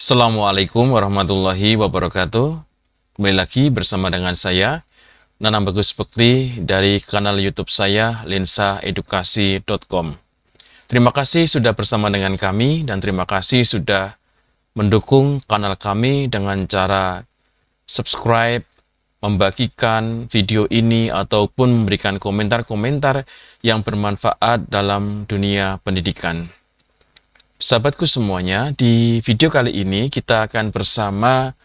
Assalamualaikum warahmatullahi wabarakatuh. Kembali lagi bersama dengan saya, Nanang Bagus Bekti dari kanal YouTube saya, lensaedukasi.com. Terima kasih sudah bersama dengan kami dan terima kasih sudah mendukung kanal kami dengan cara subscribe, membagikan video ini ataupun memberikan komentar-komentar yang bermanfaat dalam dunia pendidikan. Sahabatku semuanya, di video kali ini kita akan bersama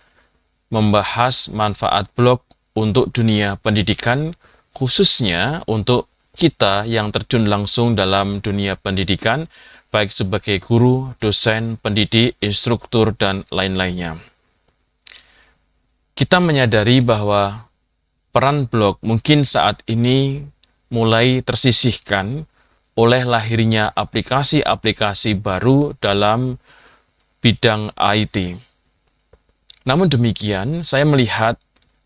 membahas manfaat blog untuk dunia pendidikan, khususnya untuk kita yang terjun langsung dalam dunia pendidikan, baik sebagai guru, dosen, pendidik, instruktur, dan lain-lainnya. Kita menyadari bahwa peran blog mungkin saat ini mulai tersisihkan oleh lahirnya aplikasi-aplikasi baru dalam bidang IT. Namun demikian, saya melihat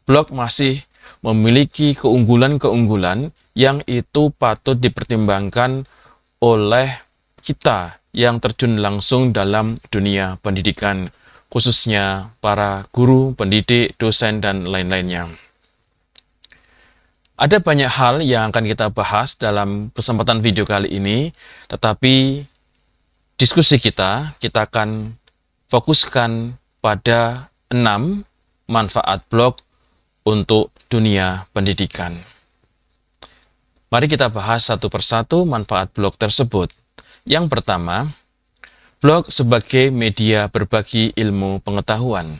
blog masih memiliki keunggulan-keunggulan yang itu patut dipertimbangkan oleh kita yang terjun langsung dalam dunia pendidikan, khususnya para guru, pendidik, dosen, dan lain-lainnya. Ada banyak hal yang akan kita bahas dalam kesempatan video kali ini, tetapi diskusi kita akan fokuskan pada 6 manfaat blog untuk dunia pendidikan. Mari kita bahas satu persatu manfaat blog tersebut. Yang pertama, blog sebagai media berbagi ilmu pengetahuan.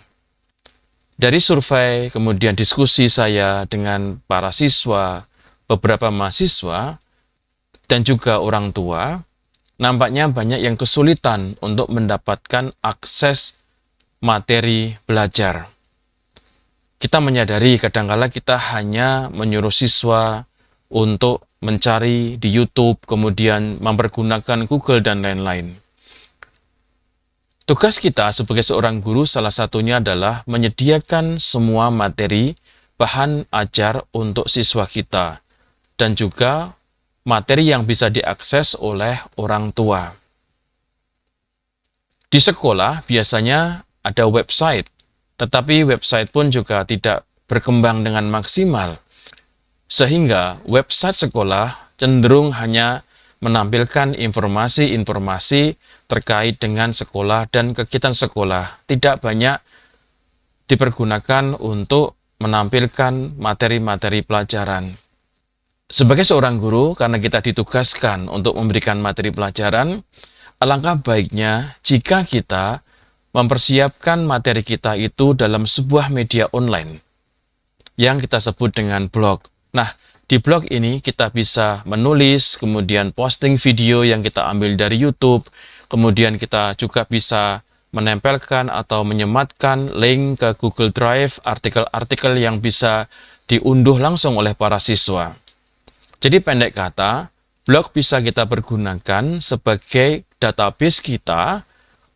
Dari survei, kemudian diskusi saya dengan para siswa, beberapa mahasiswa, dan juga orang tua, nampaknya banyak yang kesulitan untuk mendapatkan akses materi belajar. Kita menyadari kadang-kala kita hanya menyuruh siswa untuk mencari di YouTube, kemudian mempergunakan Google, dan lain-lain. Tugas kita sebagai seorang guru salah satunya adalah menyediakan semua materi, bahan ajar untuk siswa kita, dan juga materi yang bisa diakses oleh orang tua. Di sekolah biasanya ada website, tetapi website pun juga tidak berkembang dengan maksimal, sehingga website sekolah cenderung hanya menampilkan informasi-informasi terkait dengan sekolah dan kegiatan sekolah, tidak banyak dipergunakan untuk menampilkan materi-materi pelajaran. Sebagai seorang guru, karena kita ditugaskan untuk memberikan materi pelajaran, alangkah baiknya jika kita mempersiapkan materi kita itu dalam sebuah media online yang kita sebut dengan blog. Nah, di blog ini kita bisa menulis, kemudian posting video yang kita ambil dari YouTube, kemudian kita juga bisa menempelkan atau menyematkan link ke Google Drive, artikel-artikel yang bisa diunduh langsung oleh para siswa. Jadi pendek kata, blog bisa kita pergunakan sebagai database kita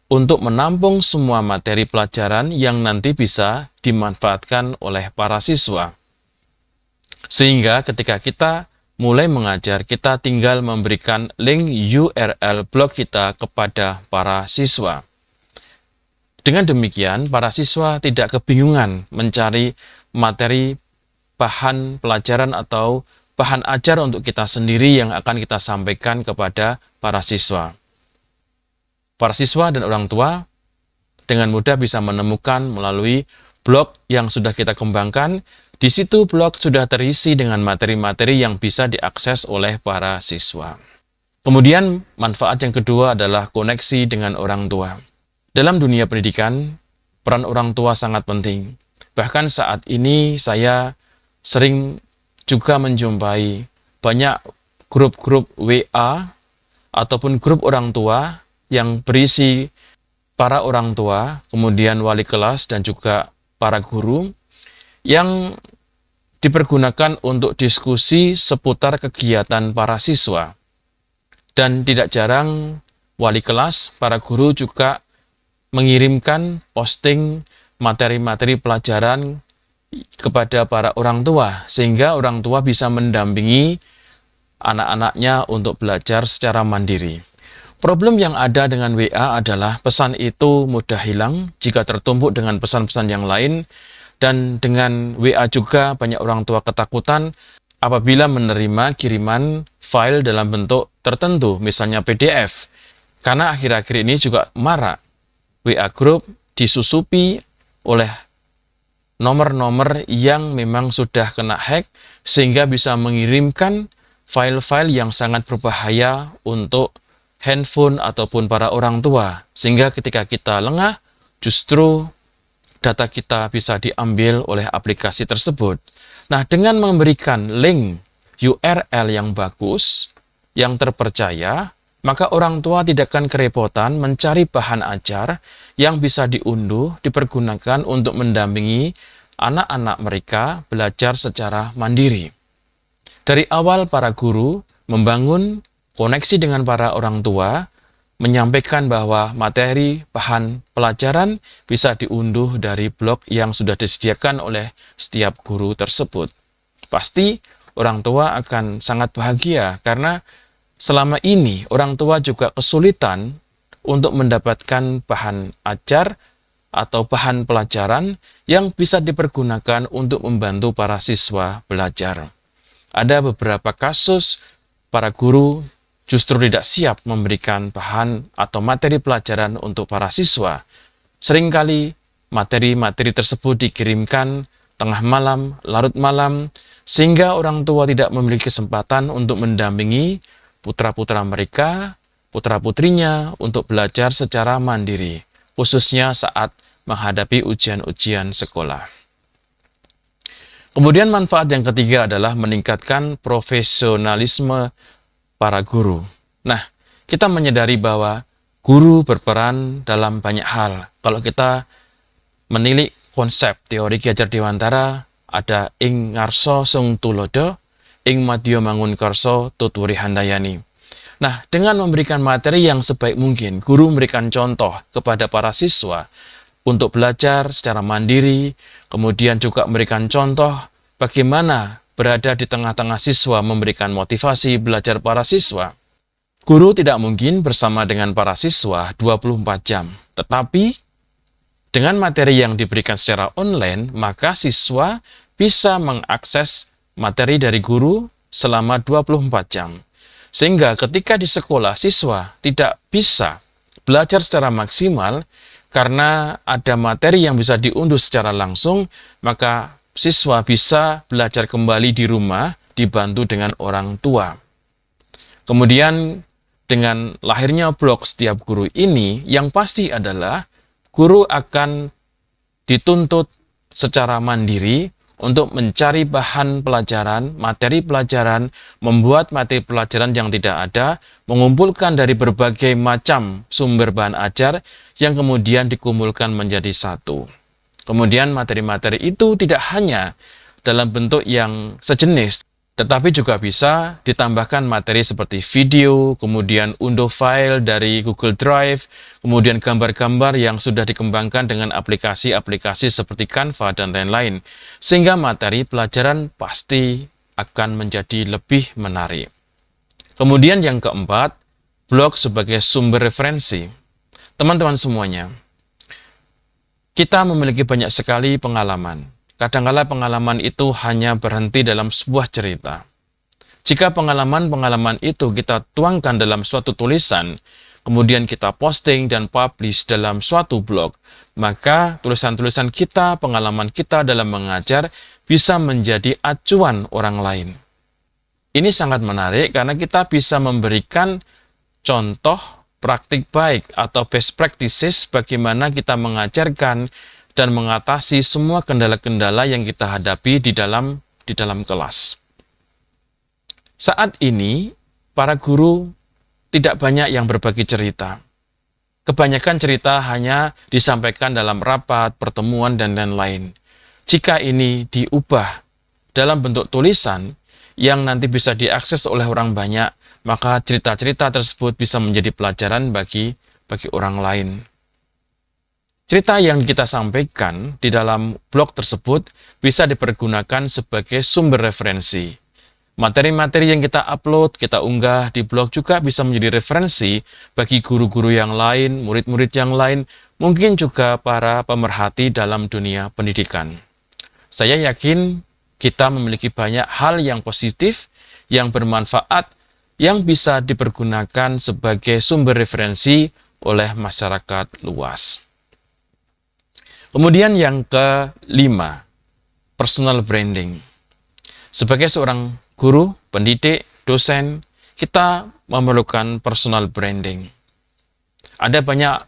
untuk menampung semua materi pelajaran yang nanti bisa dimanfaatkan oleh para siswa. Sehingga ketika kita mulai mengajar, kita tinggal memberikan link URL blog kita kepada para siswa. Dengan demikian, para siswa tidak kebingungan mencari materi bahan pelajaran atau bahan ajar untuk kita sendiri yang akan kita sampaikan kepada para siswa. Para siswa dan orang tua dengan mudah bisa menemukan melalui blog yang sudah kita kembangkan. Di situ blog sudah terisi dengan materi-materi yang bisa diakses oleh para siswa. Kemudian manfaat yang kedua adalah koneksi dengan orang tua. Dalam dunia pendidikan, peran orang tua sangat penting. Bahkan saat ini saya sering juga menjumpai banyak grup-grup WA ataupun grup orang tua yang berisi para orang tua, kemudian wali kelas dan juga para guru yang dipergunakan untuk diskusi seputar kegiatan para siswa. Dan tidak jarang wali kelas, para guru juga mengirimkan posting materi-materi pelajaran kepada para orang tua, sehingga orang tua bisa mendampingi anak-anaknya untuk belajar secara mandiri. Problem yang ada dengan WA adalah pesan itu mudah hilang jika tertumpuk dengan pesan-pesan yang lain, dan dengan WA juga banyak orang tua ketakutan apabila menerima kiriman file dalam bentuk tertentu, misalnya PDF. Karena akhir-akhir ini juga marak WA group disusupi oleh nomor-nomor yang memang sudah kena hack, sehingga bisa mengirimkan file-file yang sangat berbahaya untuk handphone ataupun para orang tua. Sehingga ketika kita lengah, justru data kita bisa diambil oleh aplikasi tersebut. Nah, dengan memberikan link URL yang bagus, yang terpercaya, maka orang tua tidak akan kerepotan mencari bahan ajar yang bisa diunduh, dipergunakan untuk mendampingi anak-anak mereka belajar secara mandiri. Dari awal para guru membangun koneksi dengan para orang tua, menyampaikan bahwa materi bahan pelajaran bisa diunduh dari blog yang sudah disediakan oleh setiap guru tersebut. Pasti orang tua akan sangat bahagia karena selama ini orang tua juga kesulitan untuk mendapatkan bahan ajar atau bahan pelajaran yang bisa dipergunakan untuk membantu para siswa belajar. Ada beberapa kasus para guru justru tidak siap memberikan bahan atau materi pelajaran untuk para siswa. Seringkali materi-materi tersebut dikirimkan tengah malam, larut malam, sehingga orang tua tidak memiliki kesempatan untuk mendampingi putra-putra mereka, putra-putrinya untuk belajar secara mandiri, khususnya saat menghadapi ujian-ujian sekolah. Kemudian manfaat yang ketiga adalah meningkatkan profesionalisme para guru. Nah, kita menyadari bahwa guru berperan dalam banyak hal. Kalau kita menilik konsep teori Ki Hajar Dewantara, ada ing ngarso sung tulodo, ing madya mangun karso tuturi handayani. Nah, dengan memberikan materi yang sebaik mungkin, guru memberikan contoh kepada para siswa untuk belajar secara mandiri, kemudian juga memberikan contoh bagaimana berada di tengah-tengah siswa, memberikan motivasi belajar para siswa. Guru tidak mungkin bersama dengan para siswa 24 jam, tetapi dengan materi yang diberikan secara online, maka siswa bisa mengakses materi dari guru selama 24 jam. Sehingga ketika di sekolah, siswa tidak bisa belajar secara maksimal karena ada materi yang bisa diunduh secara langsung, maka siswa bisa belajar kembali di rumah dibantu dengan orang tua. Kemudian dengan lahirnya blog setiap guru ini, yang pasti adalah guru akan dituntut secara mandiri untuk mencari bahan pelajaran, materi pelajaran, membuat materi pelajaran yang tidak ada, mengumpulkan dari berbagai macam sumber bahan ajar yang kemudian dikumpulkan menjadi satu. Kemudian materi-materi itu tidak hanya dalam bentuk yang sejenis, tetapi juga bisa ditambahkan materi seperti video, kemudian unduh file dari Google Drive, kemudian gambar-gambar yang sudah dikembangkan dengan aplikasi-aplikasi seperti Canva dan lain-lain. Sehingga materi pelajaran pasti akan menjadi lebih menarik. Kemudian yang keempat, blog sebagai sumber referensi. Teman-teman semuanya, kita memiliki banyak sekali pengalaman. Kadang-kala pengalaman itu hanya berhenti dalam sebuah cerita. Jika pengalaman-pengalaman itu kita tuangkan dalam suatu tulisan, kemudian kita posting dan publish dalam suatu blog, maka tulisan-tulisan kita, pengalaman kita dalam mengajar bisa menjadi acuan orang lain. Ini sangat menarik karena kita bisa memberikan contoh praktik baik atau best practices bagaimana kita mengajarkan dan mengatasi semua kendala-kendala yang kita hadapi di dalam kelas. Saat ini, para guru tidak banyak yang berbagi cerita. Kebanyakan cerita hanya disampaikan dalam rapat, pertemuan, dan lain-lain. Jika ini diubah dalam bentuk tulisan yang nanti bisa diakses oleh orang banyak, maka cerita-cerita tersebut bisa menjadi pelajaran bagi orang lain. Cerita yang kita sampaikan di dalam blog tersebut bisa dipergunakan sebagai sumber referensi. Materi-materi yang kita upload, kita unggah di blog juga bisa menjadi referensi bagi guru-guru yang lain, murid-murid yang lain, mungkin juga para pemerhati dalam dunia pendidikan. Saya yakin kita memiliki banyak hal yang positif, yang bermanfaat, yang bisa dipergunakan sebagai sumber referensi oleh masyarakat luas. Kemudian yang kelima, personal branding. Sebagai seorang guru, pendidik, dosen, kita memerlukan personal branding. Ada banyak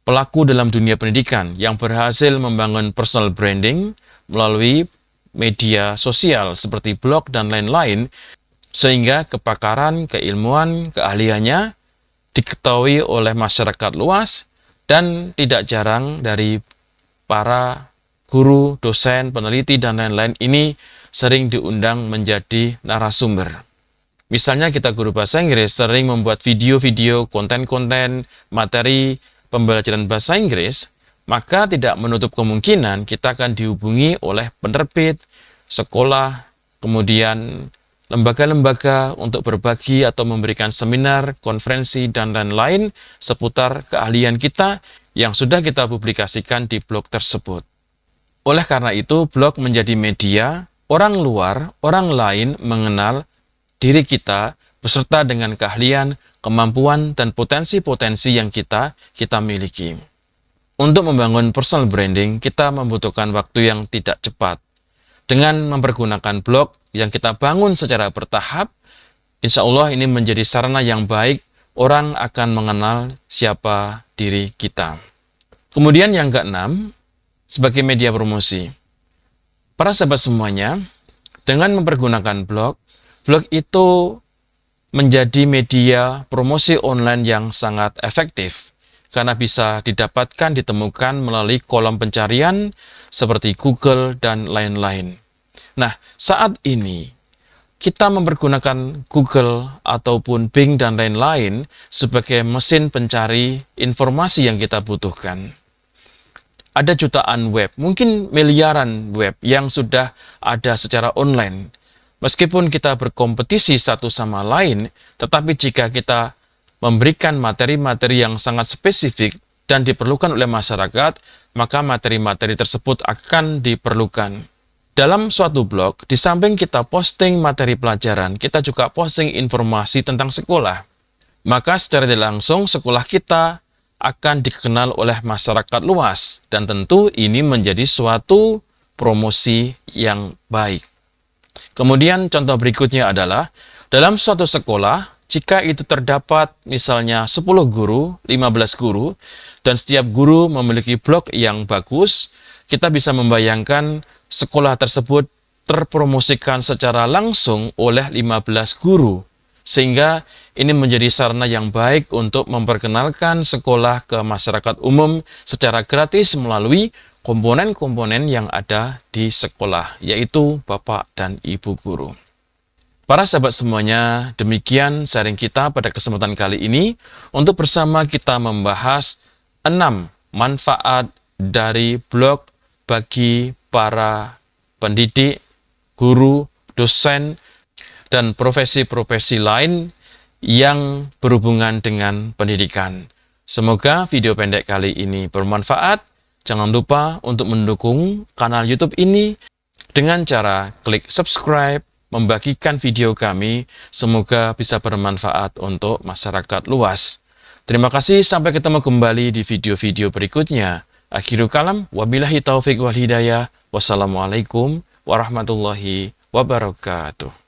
pelaku dalam dunia pendidikan yang berhasil membangun personal branding melalui media sosial seperti blog dan lain-lain, sehingga kepakaran, keilmuan, keahliannya diketahui oleh masyarakat luas dan tidak jarang dari para guru, dosen, peneliti, dan lain-lain ini sering diundang menjadi narasumber. Misalnya kita guru bahasa Inggris sering membuat video-video, konten-konten, materi pembelajaran bahasa Inggris, maka tidak menutup kemungkinan kita akan dihubungi oleh penerbit, sekolah, kemudian lembaga-lembaga untuk berbagi atau memberikan seminar, konferensi, dan lain-lain seputar keahlian kita yang sudah kita publikasikan di blog tersebut. Oleh karena itu, blog menjadi media orang luar, orang lain mengenal diri kita beserta dengan keahlian, kemampuan, dan potensi-potensi yang kita miliki. Untuk membangun personal branding, kita membutuhkan waktu yang tidak cepat. Dengan mempergunakan blog yang kita bangun secara bertahap, insya Allah ini menjadi sarana yang baik, orang akan mengenal siapa diri kita. Kemudian yang keenam, sebagai media promosi. Para sahabat semuanya, dengan mempergunakan blog itu menjadi media promosi online yang sangat efektif, karena bisa didapatkan, ditemukan melalui kolom pencarian seperti Google dan lain-lain. Nah, saat ini kita mempergunakan Google ataupun Bing dan lain-lain sebagai mesin pencari informasi yang kita butuhkan. Ada jutaan web, mungkin miliaran web yang sudah ada secara online. Meskipun kita berkompetisi satu sama lain, tetapi jika kita memberikan materi-materi yang sangat spesifik dan diperlukan oleh masyarakat, maka materi-materi tersebut akan diperlukan. Dalam suatu blog, di samping kita posting materi pelajaran, kita juga posting informasi tentang sekolah. Maka secara tidak langsung sekolah kita akan dikenal oleh masyarakat luas, dan tentu ini menjadi suatu promosi yang baik. Kemudian contoh berikutnya adalah, dalam suatu sekolah, jika itu terdapat misalnya 10 guru, 15 guru, dan setiap guru memiliki blog yang bagus, kita bisa membayangkan sekolah tersebut terpromosikan secara langsung oleh 15 guru. Sehingga ini menjadi sarana yang baik untuk memperkenalkan sekolah ke masyarakat umum secara gratis melalui komponen-komponen yang ada di sekolah, yaitu Bapak dan Ibu guru. Para sahabat semuanya, demikian sharing kita pada kesempatan kali ini untuk bersama kita membahas 6 manfaat dari blog bagi para pendidik, guru, dosen, dan profesi-profesi lain yang berhubungan dengan pendidikan. Semoga video pendek kali ini bermanfaat. Jangan lupa untuk mendukung kanal YouTube ini dengan cara klik subscribe, membagikan video kami. Semoga bisa bermanfaat untuk masyarakat luas. Terima kasih, sampai ketemu kembali di video-video berikutnya. Akhirul kalam, wabillahi taufiq wal hidayah. Wassalamualaikum warahmatullahi wabarakatuh.